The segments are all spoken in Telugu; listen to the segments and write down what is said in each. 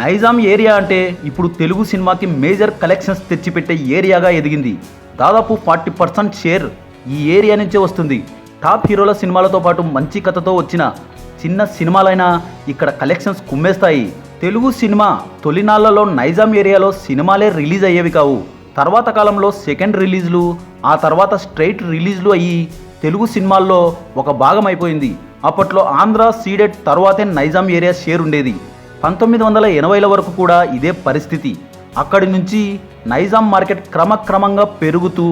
నైజాం ఏరియా అంటే ఇప్పుడు తెలుగు సినిమాకి మేజర్ కలెక్షన్స్ తెచ్చిపెట్టే ఏరియాగా ఎదిగింది. దాదాపు 40% షేర్ ఈ ఏరియా నుంచే వస్తుంది. టాప్ హీరోల సినిమాలతో పాటు మంచి కథతో వచ్చిన చిన్న సినిమాలైనా ఇక్కడ కలెక్షన్స్ కుమ్మేస్తాయి. తెలుగు సినిమా తొలినాళ్లలో నైజాం ఏరియాలో సినిమాలే రిలీజ్ అయ్యేవి కావు. తర్వాత కాలంలో సెకండ్ రిలీజ్లు, ఆ తర్వాత స్ట్రైట్ రిలీజ్లు అయ్యి తెలుగు సినిమాల్లో ఒక భాగం అయిపోయింది. అప్పట్లో ఆంధ్ర సీడెడ్ తర్వాతే నైజాం ఏరియా షేర్ ఉండేది. 1980ల వరకు కూడా ఇదే పరిస్థితి. అక్కడి నుంచి నైజాం మార్కెట్ క్రమక్రమంగా పెరుగుతూ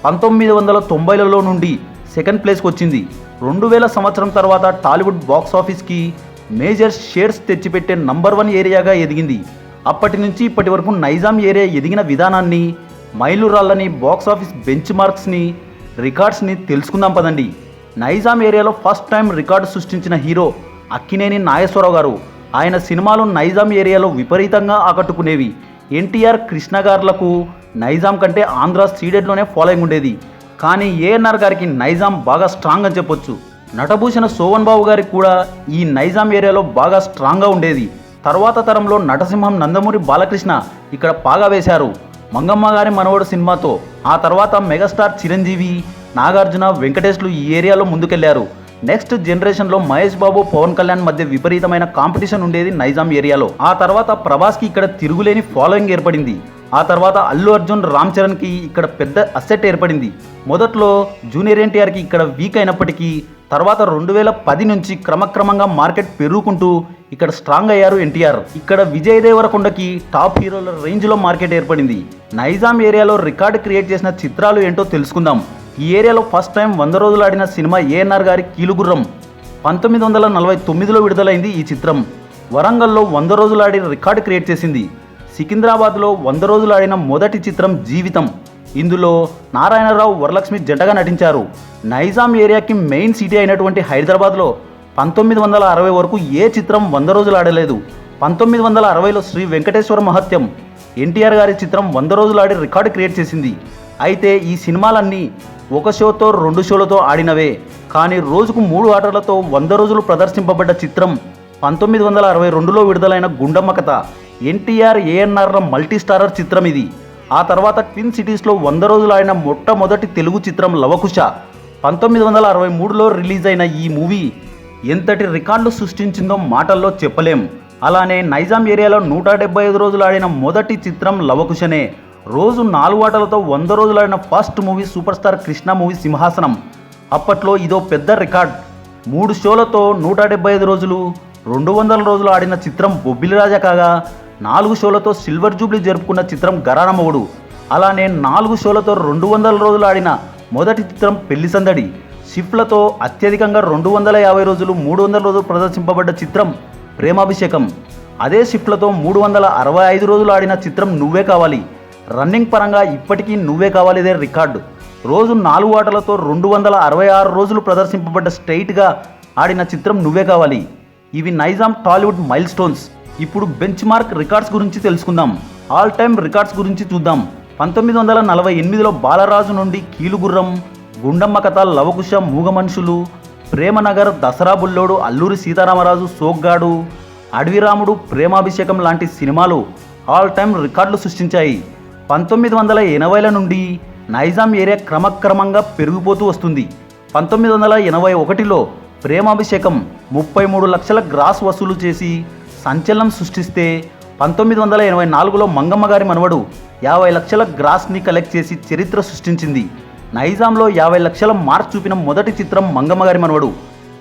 1990లలో నుండి సెకండ్ ప్లేస్కి వచ్చింది. 2000 సంవత్సరం తర్వాత టాలీవుడ్ బాక్స్ ఆఫీస్కి మేజర్ షేర్స్ తెచ్చిపెట్టే నంబర్ 1 ఏరియాగా ఎదిగింది. అప్పటి నుంచి ఇప్పటి వరకు నైజాం ఏరియా ఎదిగిన విధానాన్ని, మైలురాళ్ళని, బాక్స్ ఆఫీస్ బెంచ్ మార్క్స్ని, రికార్డ్స్ని తెలుసుకుందాం పదండి. నైజాం ఏరియాలో ఫస్ట్ టైం రికార్డు సృష్టించిన హీరో అక్కినేని నాగేశ్వరరావు గారు. ఆయన సినిమాలు నైజాం ఏరియాలో విపరీతంగా ఆకట్టుకునేవి. ఎన్టీఆర్, కృష్ణ గారులకు నైజాం కంటే ఆంధ్ర సీడెడ్లోనే ఫాలోయింగ్ ఉండేది. కానీ ఏఎన్ఆర్ గారికి నైజాం బాగా స్ట్రాంగ్ అని చెప్పొచ్చు. నటభూషణ శోభన్ బాబు గారికి కూడా ఈ నైజాం ఏరియాలో బాగా స్ట్రాంగ్గా ఉండేది. తర్వాత తరంలో నటసింహం నందమూరి బాలకృష్ణ ఇక్కడ పాగా వేశారు మంగమ్మ గారి మనవడు సినిమాతో. ఆ తర్వాత మెగాస్టార్ చిరంజీవి, నాగార్జున, వెంకటేష్లు ఈ ఏరియాలో ముందుకెళ్లారు. నెక్స్ట్ జనరేషన్లో మహేష్ బాబు, పవన్ కళ్యాణ్ మధ్య విపరీతమైన కాంపిటీషన్ ఉండేది నైజాం ఏరియాలో. ఆ తర్వాత ప్రభాస్కి ఇక్కడ తిరుగులేని ఫాలోయింగ్ ఏర్పడింది. ఆ తర్వాత అల్లు అర్జున్, రామ్ చరణ్కి ఇక్కడ పెద్ద అసెట్ ఏర్పడింది. మొదట్లో జూనియర్ ఎన్టీఆర్కి ఇక్కడ వీక్ అయినప్పటికీ తర్వాత 2010 నుంచి క్రమక్రమంగా మార్కెట్ పెరుగుకుంటూ ఇక్కడ స్ట్రాంగ్ అయ్యారు ఎన్టీఆర్. ఇక్కడ విజయ్ దేవరకొండకి టాప్ హీరోల రేంజ్లో మార్కెట్ ఏర్పడింది. నైజాం ఏరియాలో రికార్డు క్రియేట్ చేసిన చిత్రాలు ఏంటో తెలుసుకుందాం. ఈ ఏరియాలో ఫస్ట్ టైం 100 రోజులు ఆడిన సినిమా ఏఎన్ఆర్ గారి కీలుగుర్రం. 1949లో విడుదలైంది ఈ చిత్రం. వరంగల్లో 100 రోజులు ఆడి రికార్డు క్రియేట్ చేసింది. సికింద్రాబాద్లో 100 రోజులు ఆడిన మొదటి చిత్రం జీవితం. ఇందులో నారాయణరావు, వరలక్ష్మి జంటగా నటించారు. నైజాం ఏరియాకి మెయిన్ సిటీ అయినటువంటి హైదరాబాద్లో 1960 వరకు ఏ చిత్రం 100 రోజులు ఆడలేదు. 1960లో శ్రీ వెంకటేశ్వర మహత్యం, ఎన్టీఆర్ గారి చిత్రం 100 రోజులు ఆడి రికార్డు క్రియేట్ చేసింది. అయితే ఈ సినిమాలన్నీ ఒక షోతో 2 షోలతో ఆడినవే. కానీ రోజుకు 3 ఆటలతో 100 రోజులు ప్రదర్శింపబడ్డ చిత్రం 1962లో విడుదలైన గుండమ్మ కథ. ఎన్టీఆర్, ఏఎన్ఆర్ల మల్టీ స్టారర్ చిత్రం ఇది. ఆ తర్వాత ట్విన్ సిటీస్లో 100 రోజులు ఆడిన మొట్టమొదటి తెలుగు చిత్రం లవకుశ. 1963లో రిలీజ్ అయిన ఈ మూవీ ఎంతటి రికార్డులు సృష్టించిందో మాటల్లో చెప్పలేం. అలానే నైజాం ఏరియాలో 175 రోజులు ఆడిన మొదటి చిత్రం లవకుశనే. రోజు 4 ఆటలతో 100 రోజులు ఆడిన first movie super star Krishna movie సింహాసనం. అప్పట్లో ఇదో పెద్ద రికార్డ్. 3 షోలతో 175 రోజులు, 200 రోజులు ఆడిన చిత్రం బొబ్బిలి రాజా కాగా, 4 షోలతో సిల్వర్ జూబ్లీ జరుపుకున్న చిత్రం గరానమవుడు. అలానే 4 షోలతో 200 రోజులు ఆడిన మొదటి చిత్రం పెళ్లి సందడి. షిఫ్ట్లతో అత్యధికంగా 250 రోజులు, 300 రోజులు ప్రదర్శింపబడ్డ చిత్రం ప్రేమాభిషేకం. అదే షిఫ్ట్లతో 365 రోజులు ఆడిన చిత్రం నువ్వే కావాలి. రన్నింగ్ పరంగా ఇప్పటికీ నువ్వే కావాలిదే రికార్డు. రోజు 4 ఆటలతో 266 రోజులు ప్రదర్శింపబడ్డ స్ట్రైట్గా ఆడిన చిత్రం నువ్వే కావాలి. ఇవి నైజాం టాలీవుడ్ మైల్ స్టోన్స్. ఇప్పుడు బెంచ్ మార్క్ రికార్డ్స్ గురించి తెలుసుకుందాం. ఆల్ టైమ్ రికార్డ్స్ గురించి చూద్దాం. 1948లో బాలరాజు నుండి కీలుగుర్రం, గుండమ్మ కథ, లవకుశ, మూగ మనుషులు, ప్రేమనగర్, దసరా బుల్లోడు, అల్లూరి సీతారామరాజు, సోగ్గాడు, అడవిరాముడు, ప్రేమాభిషేకం లాంటి సినిమాలు ఆల్ టైమ్ రికార్డులు సృష్టించాయి. 1980ల నుండి నైజాం ఏరియా క్రమక్రమంగా పెరిగిపోతూ వస్తుంది. 1981లో ప్రేమాభిషేకం 33 లక్షల గ్రాస్ వసూలు చేసి సంచలనం సృష్టిస్తే, 1984లో మంగమ్మ గారి మనవడు 50 లక్షల గ్రాస్ని కలెక్ట్ చేసి చరిత్ర సృష్టించింది. నైజాంలో 50 లక్షల మార్క్ చూపిన మొదటి చిత్రం మంగమ్మ గారి మనవడు.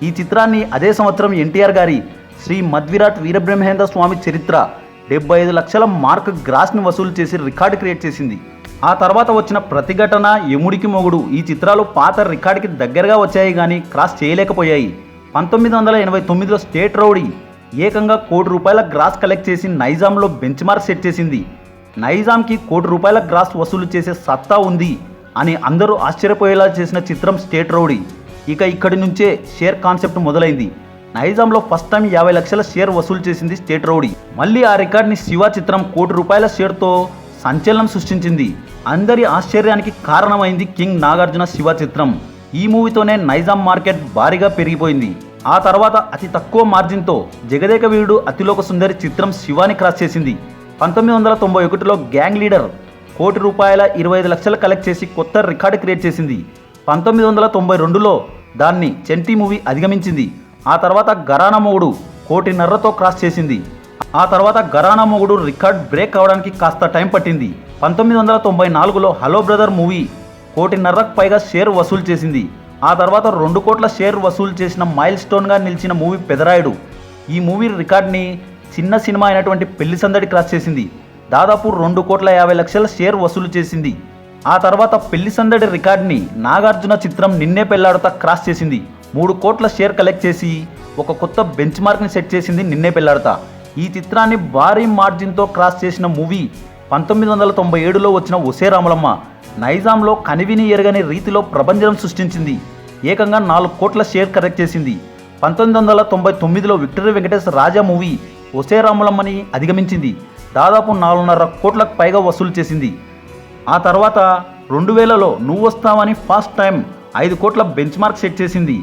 ఈ చిత్రాన్ని అదే సంవత్సరం ఎన్టీఆర్ గారి శ్రీ మధ్విరాట్ వీరబ్రహ్మేంద్ర స్వామి చరిత్ర 75 లక్షల మార్క్ గ్రాస్ని వసూలు చేసి రికార్డు క్రియేట్ చేసింది. ఆ తర్వాత వచ్చిన ప్రతిఘటన, యముడికి మొగుడు ఈ చిత్రాలు పాత రికార్డుకి దగ్గరగా వచ్చాయి కానీ క్రాస్ చేయలేకపోయాయి. 1989లో స్టేట్ రౌడీ ఏకంగా ₹1 కోటి గ్రాస్ కలెక్ట్ చేసి నైజాంలో బెంచ్ మార్క్ సెట్ చేసింది. నైజాంకి ₹1 కోటి గ్రాస్ వసూలు చేసే సత్తా ఉంది అని అందరూ ఆశ్చర్యపోయేలా చేసిన చిత్రం స్టేట్ రౌడీ. ఇక ఇక్కడి నుంచే షేర్ కాన్సెప్ట్ మొదలైంది. నైజాంలో ఫస్ట్ టైం 50 లక్షల షేర్ వసూలు చేసింది స్టేట్ రౌడీ. మళ్ళీ ఆ రికార్డ్ని శివ చిత్రం ₹1 కోటి షేర్తో సంచలనం సృష్టించింది. అందరి ఆశ్చర్యానికి కారణమైంది కింగ్ నాగార్జున శివ చిత్రం. ఈ మూవీతోనే నైజాం మార్కెట్ భారీగా పెరిగిపోయింది. ఆ తర్వాత అతి తక్కువ మార్జిన్తో జగదేక వీరుడు అతిలోక సుందరి చిత్రం శివాని క్రాస్ చేసింది. 1991లో గ్యాంగ్ లీడర్ ₹1,25,00,000 కలెక్ట్ చేసి కొత్త రికార్డు క్రియేట్ చేసింది. 1992లో దాన్ని చంటి మూవీ అధిగమించింది. ఆ తర్వాత ఘరానా మొగుడు ₹1,50,00,000తో క్రాస్ చేసింది. ఆ తర్వాత ఘరానా మొగుడు రికార్డ్ బ్రేక్ అవడానికి కాస్త టైం పట్టింది. 1994లో హలో బ్రదర్ మూవీ ₹1,50,00,000కు పైగా షేర్ వసూలు చేసింది. ఆ తర్వాత 2 కోట్ల షేర్ వసూలు చేసిన మైల్ స్టోన్గా నిలిచిన మూవీ పెదరాయుడు. ఈ మూవీ రికార్డ్ని చిన్న సినిమా అయినటువంటి పెళ్లి సందడి క్రాస్ చేసింది. దాదాపు ₹2,50,00,000 షేర్ వసూలు చేసింది. ఆ తర్వాత పెళ్లి సందడి రికార్డ్ని నాగార్జున చిత్రం నిన్నే పెళ్లాడుతా క్రాస్ చేసింది. 3 కోట్ల షేర్ కలెక్ట్ చేసి ఒక కొత్త బెంచ్ మార్క్ని సెట్ చేసింది నిన్నే పెళ్లాడుతా. ఈ చిత్రాన్ని భారీ మార్జిన్తో క్రాస్ చేసిన మూవీ 1997లో వచ్చిన ఒసే రాములమ్మ. నైజాంలో కనివిని ఎరగని రీతిలో ప్రభంజనం సృష్టించింది. ఏకంగా 4 కోట్ల షేర్ కలెక్ట్ చేసింది. 1999లో విక్టరీ వెంకటేష్ రాజా మూవీ ఒసే రాములమ్మని అధిగమించింది. దాదాపు 4.5 కోట్లకు పైగా వసూలు చేసింది. ఆ తర్వాత 2000లో నువ్వు వస్తావని ఫస్ట్ టైం 5 కోట్ల బెంచ్ మార్క్ సెట్ చేసింది.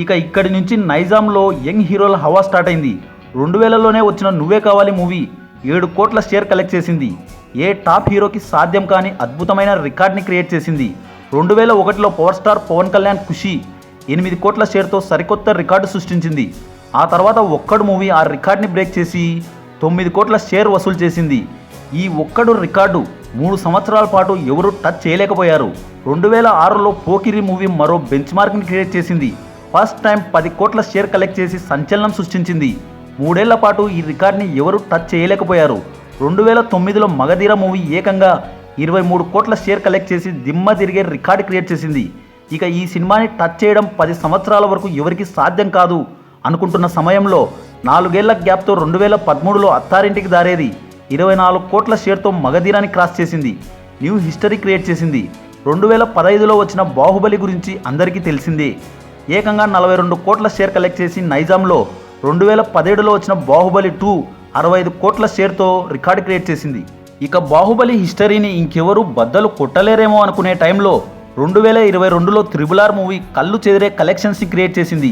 ఇక ఇక్కడి నుంచి నైజాంలో యంగ్ హీరోల హవా స్టార్ట్ అయింది. 2000లోనే వచ్చిన నువ్వే కావాలి మూవీ 7 కోట్ల షేర్ కలెక్ట్ చేసింది. ఏ టాప్ హీరోకి సాధ్యం కాని అద్భుతమైన రికార్డ్ని క్రియేట్ చేసింది. 2001లో పవర్ స్టార్ పవన్ కళ్యాణ్ ఖుషి 8 కోట్ల షేర్తో సరికొత్త రికార్డు సృష్టించింది. ఆ తర్వాత ఒక్కడు మూవీ ఆ రికార్డ్ని బ్రేక్ చేసి 9 కోట్ల షేర్ వసూలు చేసింది. ఈ ఒక్కడు రికార్డు 3 సంవత్సరాల పాటు ఎవరూ టచ్ చేయలేకపోయారు. 2006లో పోకిరి మూవీ మరో బెంచ్ మార్క్ని క్రియేట్ చేసింది. ఫస్ట్ టైం 10 కోట్ల షేర్ కలెక్ట్ చేసి సంచలనం సృష్టించింది. 3 ఏళ్ల పాటు ఈ రికార్డ్ని ఎవరూ టచ్ చేయలేకపోయారు. 2009లో మగధీర మూవీ ఏకంగా 23 కోట్ల షేర్ కలెక్ట్ చేసి దిమ్మ తిరిగే రికార్డు క్రియేట్ చేసింది. ఇక ఈ సినిమాని టచ్ చేయడం 10 సంవత్సరాల వరకు ఎవరికి సాధ్యం కాదు అనుకుంటున్న సమయంలో 4 ఏళ్ల గ్యాప్తో 2013లో అత్తారింటికి దారేది 24 కోట్ల షేర్తో మగధీరాని క్రాస్ చేసింది. న్యూ హిస్టరీ క్రియేట్ చేసింది. 2015లో వచ్చిన బాహుబలి గురించి అందరికీ తెలిసిందే. ఏకంగా 42 కోట్ల షేర్ కలెక్ట్ చేసి నైజాంలో 2017లో వచ్చిన బాహుబలి 2 65 కోట్ల షేర్తో రికార్డు క్రియేట్ చేసింది. ఇక బాహుబలి హిస్టరీని ఇంకెవరూ బద్దలు కొట్టలేరేమో అనుకునే టైంలో 2022లో RRR మూవీ కళ్ళు చెదిరే కలెక్షన్స్ని క్రియేట్ చేసింది.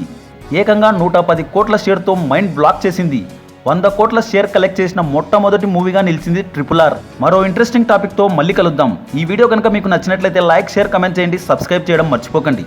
ఏకంగా 110 కోట్ల షేర్తో మైండ్ బ్లాక్ చేసింది. 100 కోట్ల షేర్ కలెక్ట్ చేసిన మొట్టమొదటి మూవీగా నిలిచింది RRR. మరో ఇంట్రెస్టింగ్ టాపిక్తో మళ్ళీ కలుద్దాం. ఈ వీడియో కనుక మీకు నచ్చినట్లయితే లైక్, షేర్, కమెంట్ చేయండి. సబ్స్క్రైబ్ చేయడం మర్చిపోకండి.